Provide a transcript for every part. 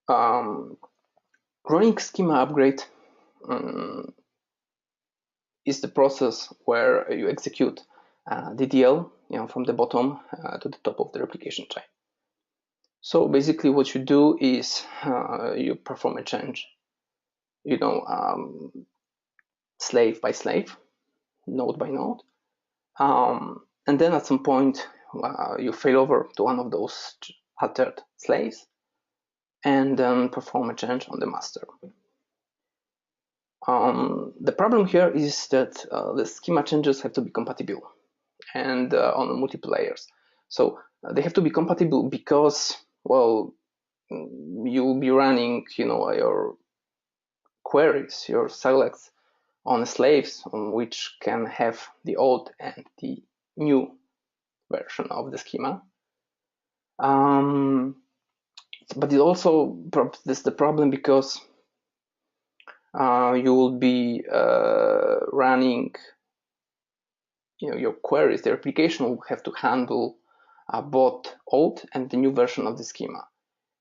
running schema upgrade is the process where you execute DDL, from the bottom to the top of the replication chain. So basically, what you do is you perform a change, slave by slave, node by node, and then at some point you fail over to one of those altered slaves, and then perform a change on the master. The problem here is that the schema changes have to be compatible, and on multiple layers. So they have to be compatible because, well, you'll be running, your queries, your selects on slaves which can have the old and the new version of the schema. But it also is the problem because you will be running, your queries. The application will have to handle both old and the new version of the schema,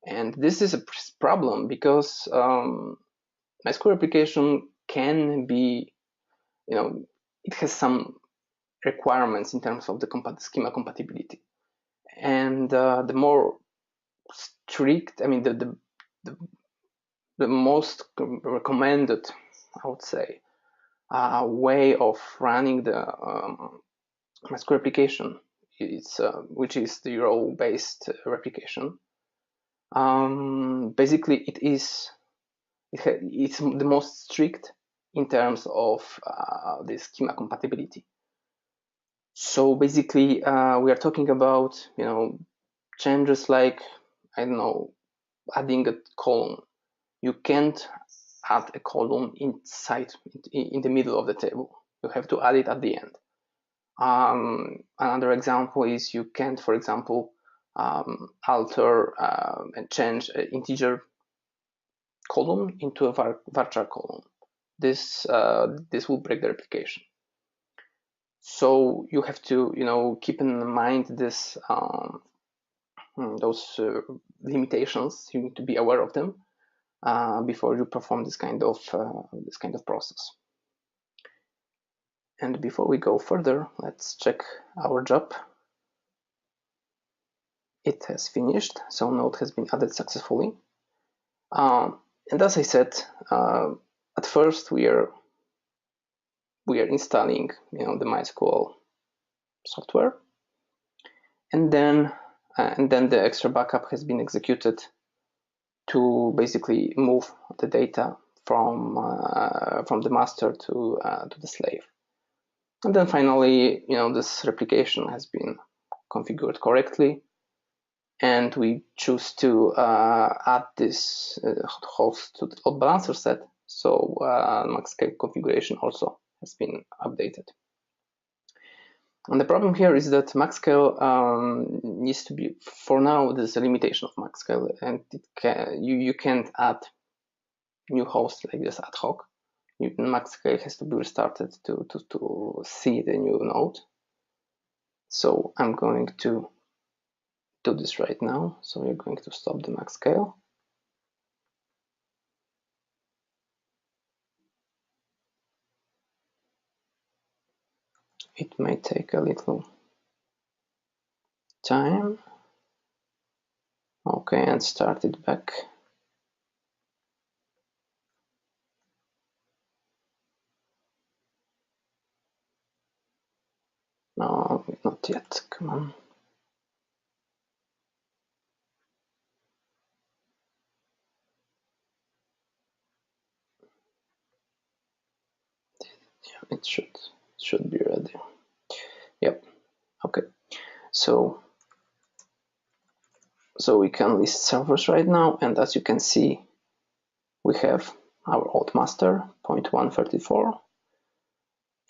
and this is a problem because MySQL application can be, it has some requirements in terms of the schema compatibility, and the more strict, the most recommended, I would say, way of running the MySQL application is which is the role-based replication. Basically, it's the most strict in terms of the schema compatibility. So basically, we are talking about changes like, I don't know, adding a column. You can't add a column inside in the middle of the table. You have to add it at the end. Another example is you can't, for example, alter and change an integer column into a varchar column. This will break the replication. So you have to keep in mind this those limitations. You need to be aware of them before you perform this kind of process. And before we go further, let's check our job. It has finished, so node has been added successfully. And as I said, at first we are installing the MySQL software, and then the extra backup has been executed to basically move the data from the master to the slave. And then finally, this replication has been configured correctly, and we choose to add this host to the load balancer set. So MaxScale configuration also has been updated. And the problem here is that MaxScale needs to be, for now, there's a limitation of MaxScale, and you can't add new hosts like this ad hoc. MaxScale has to be restarted to see the new node. So I'm going to do this right now. So we're going to stop the MaxScale. It may take a little time. Okay, and start it back. No, not yet. Come on. Yeah, it should be ready. Yep. Okay. So we can list servers right now, and as you can see, we have our old master 0.134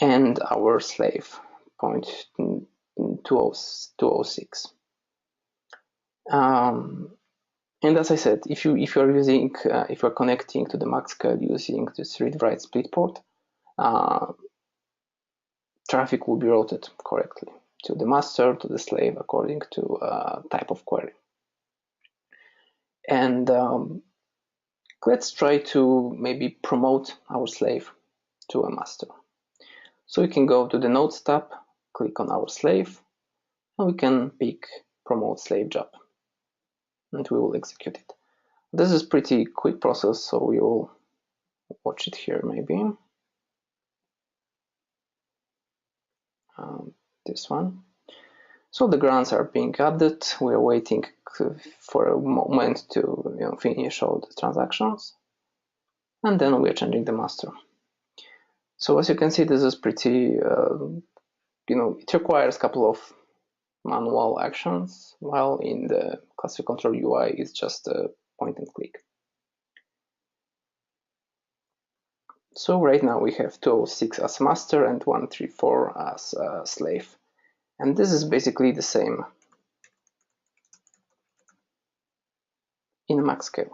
and our slave 0.206. And as I said, if you're connecting to the MaxScale using this read-write split port, traffic will be routed correctly to the master, to the slave, according to type of query. And Let's try to maybe promote our slave to a master. So we can go to the Nodes tab, click on our slave, and we can pick Promote Slave Job, and we will execute it. This is pretty quick process, so we will watch it here maybe. This one. So the grants are being added. We are waiting for a moment to finish all the transactions, and then we are changing the master. So as you can see, this is pretty, it requires a couple of manual actions, while in the ClusterControl UI it's just a point and click. So right now we have 206 as master and 134 as slave. And this is basically the same in MaxScale.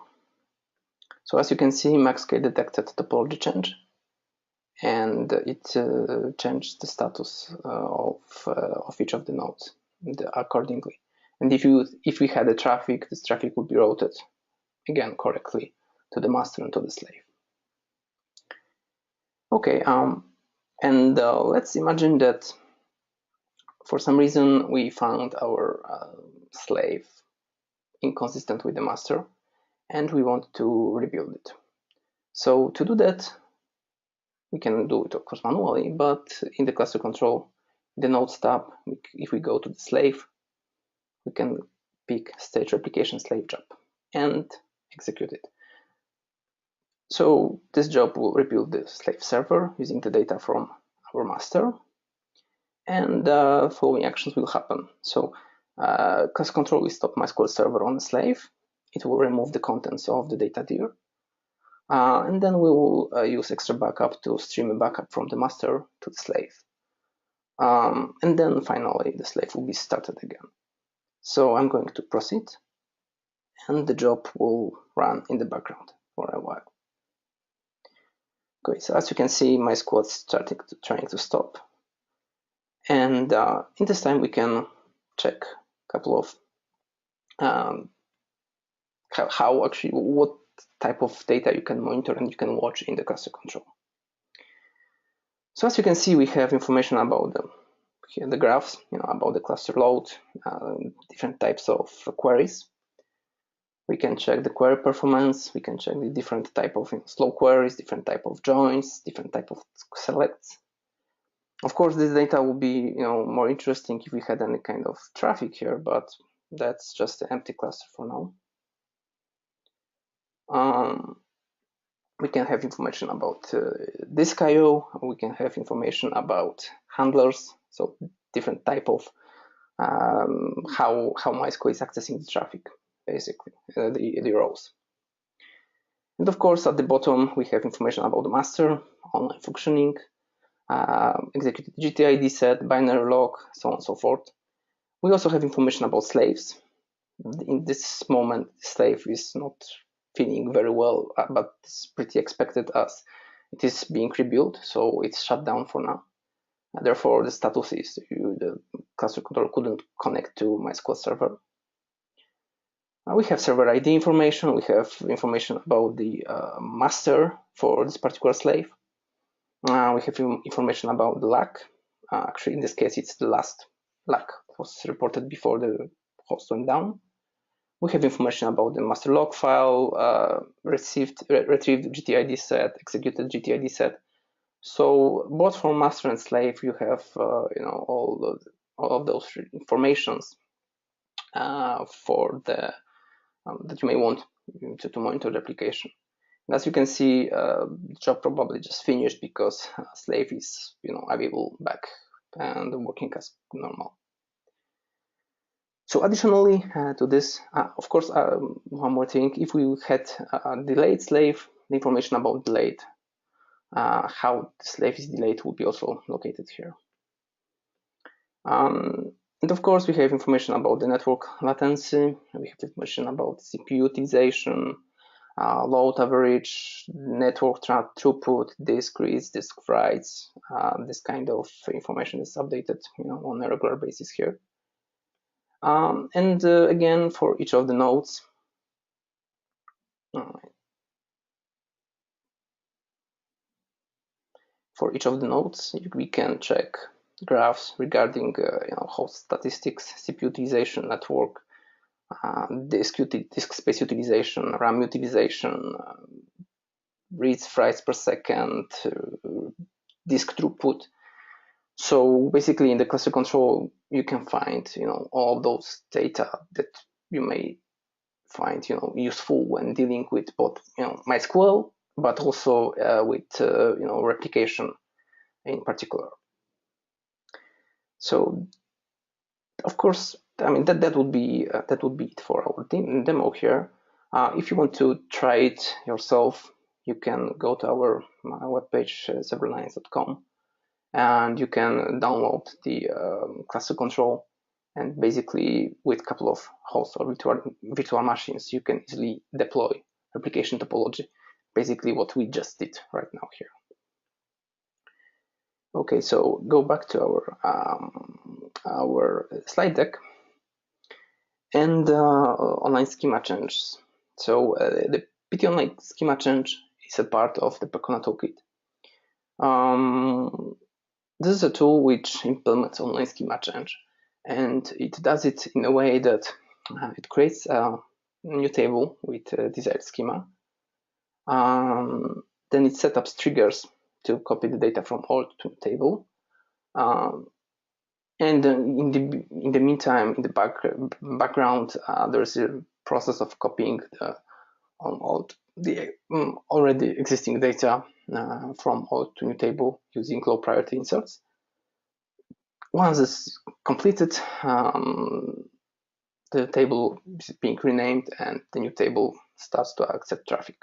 So as you can see, MaxScale detected topology change, and it changed the status of each of the nodes accordingly. And if we had a traffic, this traffic would be routed again correctly to the master and to the slave. Okay, and let's imagine that for some reason we found our slave inconsistent with the master, and we want to rebuild it. So to do that, we can do it of course manually, but in the ClusterControl, the Nodes tab, if we go to the slave, we can pick Stage Replication Slave Job and execute it. So this job will rebuild the slave server using the data from our master, and following actions will happen. So ClusterControl will stop MySQL server on the slave. It will remove the contents of the data dir. And then we will use extra backup to stream a backup from the master to the slave. And then finally the slave will be started again. So I'm going to proceed, and the job will run in the background for a while. Okay, so as you can see, MySQL is trying to stop. And in this time we can check a couple of what type of data you can monitor and you can watch in the ClusterControl. So as you can see, we have information about the graphs, about the cluster load, different types of queries. We can check the query performance. We can check the different type of slow queries, different type of joins, different type of selects. Of course, this data would be more interesting if we had any kind of traffic here, but that's just an empty cluster for now. We can have information about disk I/O. We can have information about handlers, so different type of how MySQL is accessing the traffic, basically the rows. And of course, at the bottom we have information about the master, online functioning, executed GTID set, binary log, so on and so forth. We also have information about slaves. In this moment, slave is not feeling very well, but it's pretty expected as it is being rebuilt, so it's shut down for now. Therefore, the status is the ClusterControl couldn't connect to MySQL server. We have server ID information. We have information about the master for this particular slave. We have information about the lag. Actually, in this case, it's the last lag was reported before the host went down. We have information about the master log file, retrieved GTID set, executed GTID set. So both for master and slave, you have all of those informations for the that you may want to monitor the application. And as you can see, the job probably just finished because slave is available back and working as normal. So additionally to this, of course, one more thing, if we had a delayed slave, the information about delayed, how the slave is delayed will be also located here. And of course, we have information about the network latency. We have information about CPU utilization, load average, network throughput, disk reads, disk writes. This kind of information is updated on a regular basis here. And again, for each of the nodes, for each of the nodes, we can check graphs regarding host statistics, CPU utilization, network, disk space utilization, RAM utilization, reads, writes per second, disk throughput. So basically in the cluster control, you can find all those data that you may find useful when dealing with both MySQL, but also with replication in particular. So of course, I mean that would be it for our demo here. If you want to try it yourself, you can go to our webpage severalnines.com, and you can download the cluster control, and basically with a couple of hosts or virtual machines, you can easily deploy replication topology, basically what we just did right now here. Okay, so go back to our slide deck and online schema changes. So the PT online schema change is a part of the Percona toolkit. This is a tool which implements online schema change, and it does it in a way that it creates a new table with a desired schema. Then it sets up triggers to copy the data from old to table. And in the meantime, in the background, there's a process of copying the already existing data from old to new table using low priority inserts. Once it's completed, the table is being renamed and the new table starts to accept traffic.